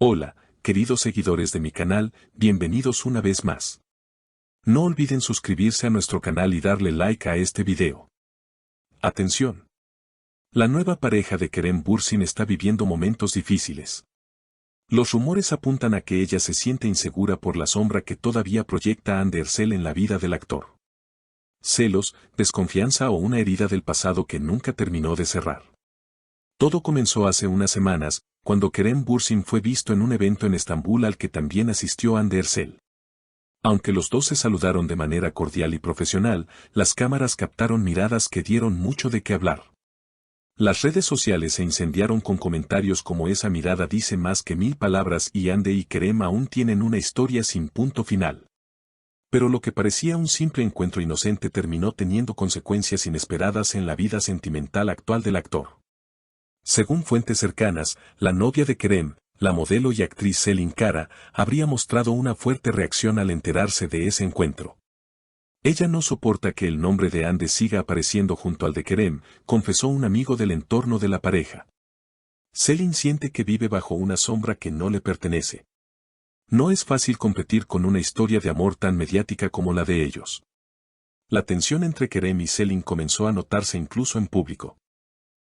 Hola, queridos seguidores de mi canal, bienvenidos una vez más. No olviden suscribirse a nuestro canal y darle like a este video. Atención. La nueva pareja de Kerem Bürsin está viviendo momentos difíciles. Los rumores apuntan a que ella se siente insegura por la sombra que todavía proyecta Hande Erçel en la vida del actor. Celos, desconfianza o una herida del pasado que nunca terminó de cerrar. Todo comenzó hace unas semanas, cuando Kerem Bürsin fue visto en un evento en Estambul al que también asistió Hande Erçel. Aunque los dos se saludaron de manera cordial y profesional, las cámaras captaron miradas que dieron mucho de qué hablar. Las redes sociales se incendiaron con comentarios como "esa mirada dice más que 1000 palabras" y "Hande y Kerem aún tienen una historia sin punto final". Pero lo que parecía un simple encuentro inocente terminó teniendo consecuencias inesperadas en la vida sentimental actual del actor. Según fuentes cercanas, la novia de Kerem, la modelo y actriz Selin Cara, habría mostrado una fuerte reacción al enterarse de ese encuentro. Ella no soporta que el nombre de Hande siga apareciendo junto al de Kerem, confesó un amigo del entorno de la pareja. Selin siente que vive bajo una sombra que no le pertenece. No es fácil competir con una historia de amor tan mediática como la de ellos. La tensión entre Kerem y Selin comenzó a notarse incluso en público.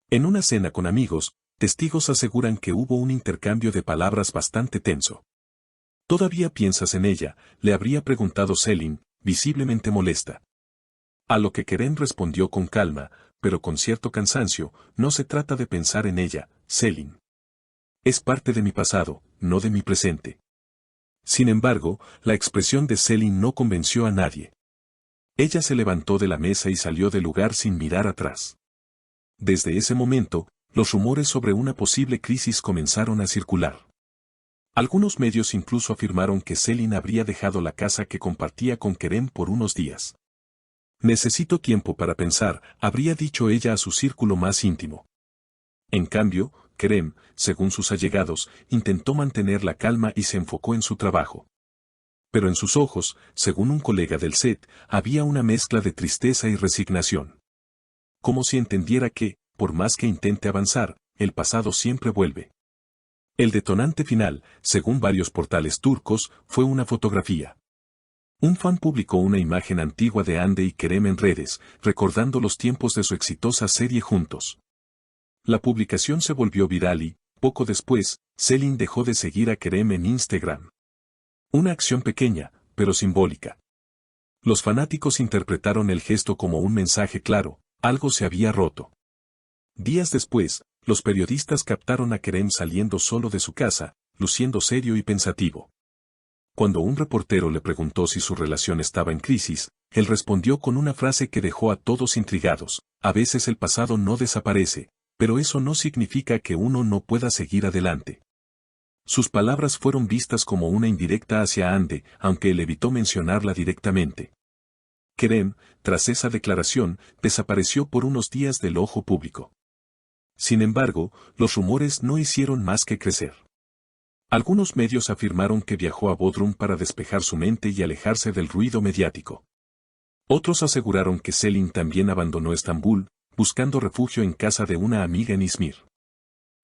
En una cena con amigos, testigos aseguran que hubo un intercambio de palabras bastante tenso. ¿Todavía piensas en ella?, le habría preguntado Selin, visiblemente molesta. A lo que Kerem respondió con calma, pero con cierto cansancio: no se trata de pensar en ella, Selin. Es parte de mi pasado, no de mi presente. Sin embargo, la expresión de Selin no convenció a nadie. Ella se levantó de la mesa y salió del lugar sin mirar atrás. Desde ese momento, los rumores sobre una posible crisis comenzaron a circular. Algunos medios incluso afirmaron que Selin habría dejado la casa que compartía con Kerem por unos días. Necesito tiempo para pensar, habría dicho ella a su círculo más íntimo. En cambio, Kerem, según sus allegados, intentó mantener la calma y se enfocó en su trabajo. Pero en sus ojos, según un colega del set, había una mezcla de tristeza y resignación. Como si entendiera que, por más que intente avanzar, el pasado siempre vuelve. El detonante final, según varios portales turcos, fue una fotografía. Un fan publicó una imagen antigua de Hande y Kerem en redes, recordando los tiempos de su exitosa serie juntos. La publicación se volvió viral y, poco después, Selin dejó de seguir a Kerem en Instagram. Una acción pequeña, pero simbólica. Los fanáticos interpretaron el gesto como un mensaje claro: algo se había roto. Días después, los periodistas captaron a Kerem saliendo solo de su casa, luciendo serio y pensativo. Cuando un reportero le preguntó si su relación estaba en crisis, él respondió con una frase que dejó a todos intrigados: a veces el pasado no desaparece, pero eso no significa que uno no pueda seguir adelante. Sus palabras fueron vistas como una indirecta hacia Hande, aunque él evitó mencionarla directamente. Kerem, tras esa declaración, desapareció por unos días del ojo público. Sin embargo, los rumores no hicieron más que crecer. Algunos medios afirmaron que viajó a Bodrum para despejar su mente y alejarse del ruido mediático. Otros aseguraron que Selin también abandonó Estambul, buscando refugio en casa de una amiga en Izmir.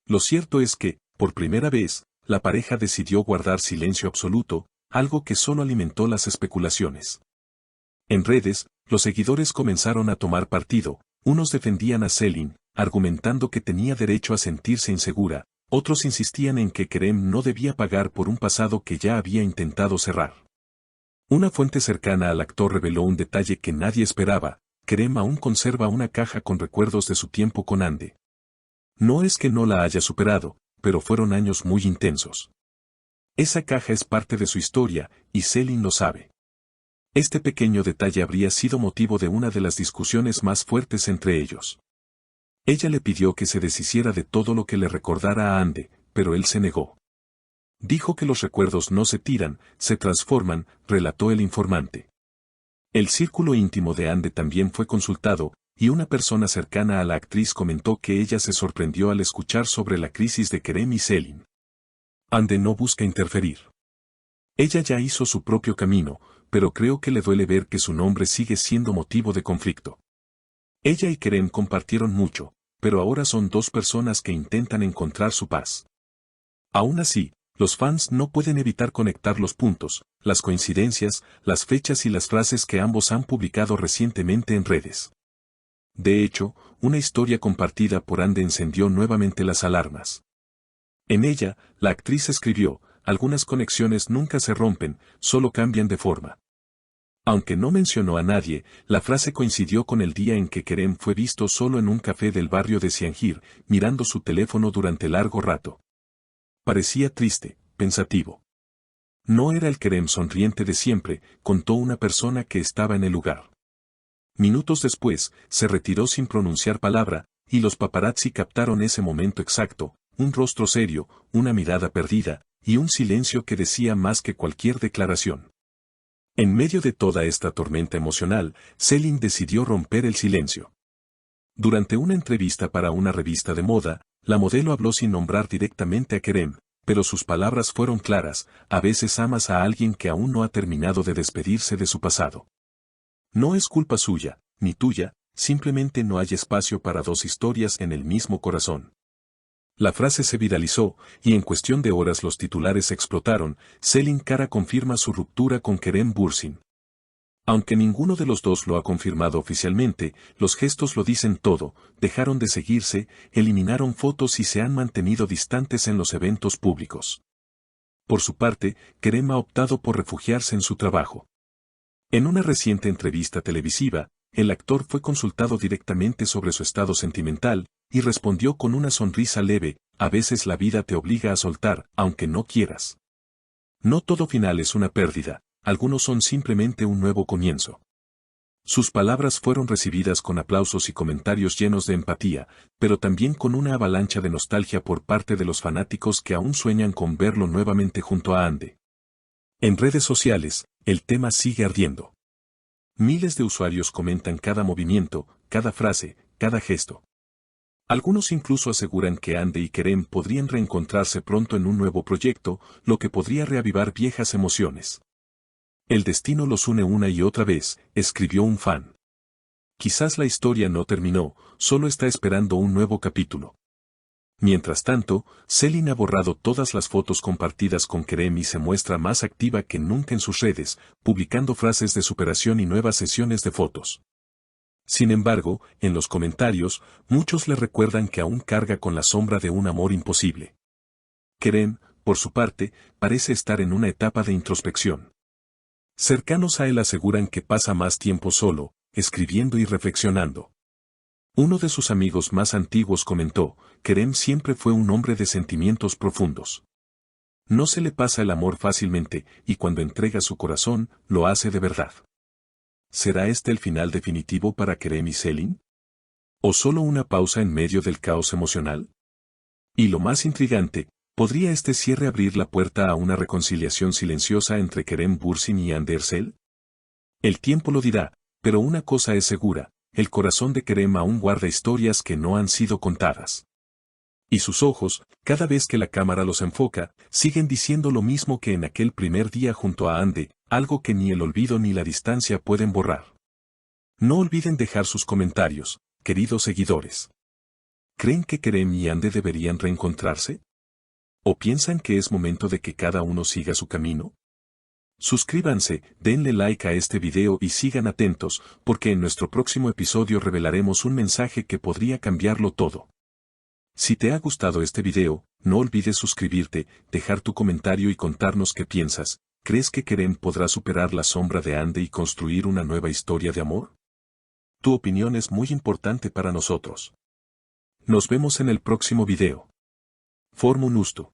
Lo cierto es que, por primera vez, la pareja decidió guardar silencio absoluto, algo que solo alimentó las especulaciones. En redes, los seguidores comenzaron a tomar partido. Unos defendían a Selin, argumentando que tenía derecho a sentirse insegura; otros insistían en que Kerem no debía pagar por un pasado que ya había intentado cerrar. Una fuente cercana al actor reveló un detalle que nadie esperaba: Kerem aún conserva una caja con recuerdos de su tiempo con Hande. No es que no la haya superado, pero fueron años muy intensos. Esa caja es parte de su historia, y Selin lo sabe. Este pequeño detalle habría sido motivo de una de las discusiones más fuertes entre ellos. Ella le pidió que se deshiciera de todo lo que le recordara a Hande, pero él se negó. Dijo que los recuerdos no se tiran, se transforman, relató el informante. El círculo íntimo de Hande también fue consultado, y una persona cercana a la actriz comentó que ella se sorprendió al escuchar sobre la crisis de Kerem y Selin. Hande no busca interferir. Ella ya hizo su propio camino, pero creo que le duele ver que su nombre sigue siendo motivo de conflicto. Ella y Kerem compartieron mucho, pero ahora son dos personas que intentan encontrar su paz. Aún así, Los fans no pueden evitar conectar los puntos, las coincidencias, las fechas y las frases que ambos han publicado recientemente en redes. De hecho, una historia compartida por Ande encendió nuevamente las alarmas. En ella, la actriz escribió: algunas conexiones nunca se rompen, solo cambian de forma. Aunque no mencionó a nadie, la frase coincidió con el día en que Kerem fue visto solo en un café del barrio de Siangir, mirando su teléfono durante largo rato. Parecía triste, pensativo. No era el Kerem sonriente de siempre, contó una persona que estaba en el lugar. Minutos después, se retiró sin pronunciar palabra, y los paparazzi captaron ese momento exacto, un rostro serio, una mirada perdida, y un silencio que decía más que cualquier declaración. En medio de toda esta tormenta emocional, Selin decidió romper el silencio. Durante una entrevista para una revista de moda, la modelo habló sin nombrar directamente a Kerem, pero sus palabras fueron claras: a veces amas a alguien que aún no ha terminado de despedirse de su pasado. No es culpa suya, ni tuya, simplemente no hay espacio para dos historias en el mismo corazón. La frase se viralizó, y en cuestión de horas los titulares explotaron: Selin Cara confirma su ruptura con Kerem Bürsin. Aunque ninguno de los dos lo ha confirmado oficialmente, los gestos lo dicen todo: dejaron de seguirse, eliminaron fotos y se han mantenido distantes en los eventos públicos. Por su parte, Kerem ha optado por refugiarse en su trabajo. En una reciente entrevista televisiva, el actor fue consultado directamente sobre su estado sentimental, y respondió con una sonrisa leve: a veces la vida te obliga a soltar, aunque no quieras. No todo final es una pérdida, algunos son simplemente un nuevo comienzo. Sus palabras fueron recibidas con aplausos y comentarios llenos de empatía, pero también con una avalancha de nostalgia por parte de los fanáticos que aún sueñan con verlo nuevamente junto a Ande. En redes sociales, el tema sigue ardiendo. Miles de usuarios comentan cada movimiento, cada frase, cada gesto. Algunos incluso aseguran que Ande y Kerem podrían reencontrarse pronto en un nuevo proyecto, lo que podría reavivar viejas emociones. El destino los une una y otra vez, escribió un fan. Quizás la historia no terminó, solo está esperando un nuevo capítulo. Mientras tanto, Selin ha borrado todas las fotos compartidas con Kerem y se muestra más activa que nunca en sus redes, publicando frases de superación y nuevas sesiones de fotos. Sin embargo, en los comentarios, muchos le recuerdan que aún carga con la sombra de un amor imposible. Kerem, por su parte, parece estar en una etapa de introspección. Cercanos a él aseguran que pasa más tiempo solo, escribiendo y reflexionando. Uno de sus amigos más antiguos comentó: Kerem siempre fue un hombre de sentimientos profundos. No se le pasa el amor fácilmente, y cuando entrega su corazón, lo hace de verdad. ¿Será este el final definitivo para Kerem y Selin? ¿O solo una pausa en medio del caos emocional? Y lo más intrigante, ¿podría este cierre abrir la puerta a una reconciliación silenciosa entre Kerem Bürsin y Hande Erçel? El tiempo lo dirá, pero una cosa es segura: el corazón de Kerem aún guarda historias que no han sido contadas. Y sus ojos, cada vez que la cámara los enfoca, siguen diciendo lo mismo que en aquel primer día junto a Ande, algo que ni el olvido ni la distancia pueden borrar. No olviden dejar sus comentarios, queridos seguidores. ¿Creen que Kerem y Ande deberían reencontrarse? ¿O piensan que es momento de que cada uno siga su camino? Suscríbanse, denle like a este video y sigan atentos, porque en nuestro próximo episodio revelaremos un mensaje que podría cambiarlo todo. Si te ha gustado este video, no olvides suscribirte, dejar tu comentario y contarnos qué piensas. ¿Crees que Kerem podrá superar la sombra de Ande y construir una nueva historia de amor? Tu opinión es muy importante para nosotros. Nos vemos en el próximo video. Formo un Usto.